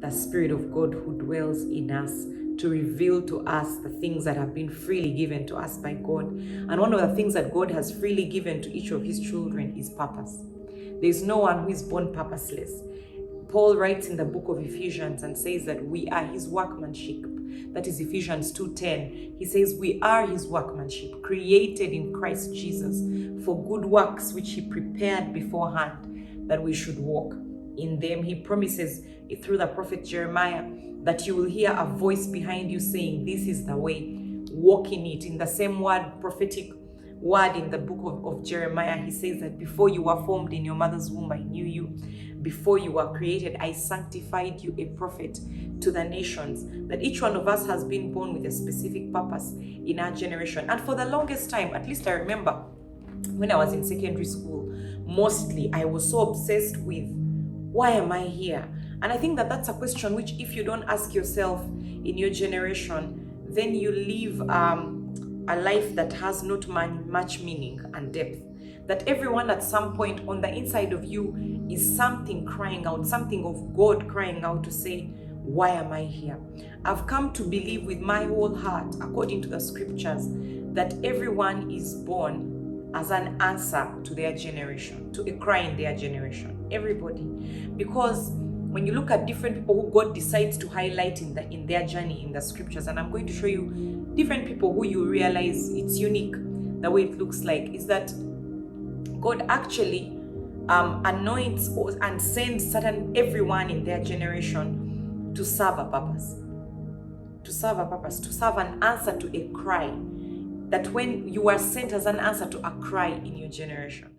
the Spirit of God who dwells in us to reveal to us the things that have been freely given to us by God. And one of the things that God has freely given to each of his children is purpose. There's no one who is born purposeless. Paul writes in the book of Ephesians and says that we are his workmanship. That is Ephesians 2:10. He says we are his workmanship, created in Christ Jesus for good works which he prepared beforehand that we should walk in them. He promises through the prophet Jeremiah that you will hear a voice behind you saying, this is the way, walk in it. In the same prophetic word in the book of Jeremiah, he says that before you were formed in your mother's womb, I knew you. Before you were created, I sanctified you a prophet to the nations. That each one of us has been born with a specific purpose in our generation. And for the longest time, at least I remember when I was in secondary school, mostly I was so obsessed with, why am I here? And I think that that's a question which, if you don't ask yourself in your generation, then you live a life that has not much meaning and depth. That everyone at some point on the inside of you is something crying out, something of God crying out to say, why am I here? I've come to believe with my whole heart, according to the scriptures, that everyone is born as an answer to their generation, to a cry in their generation. Everybody. Because when you look at different people who God decides to highlight in their journey in the scriptures, and I'm going to show you different people who you realize it's unique, the way it looks like, is that God actually anoints and sends everyone in their generation to serve a purpose. To serve a purpose, to serve an answer to a cry. That when you are sent as an answer to a cry in your generation.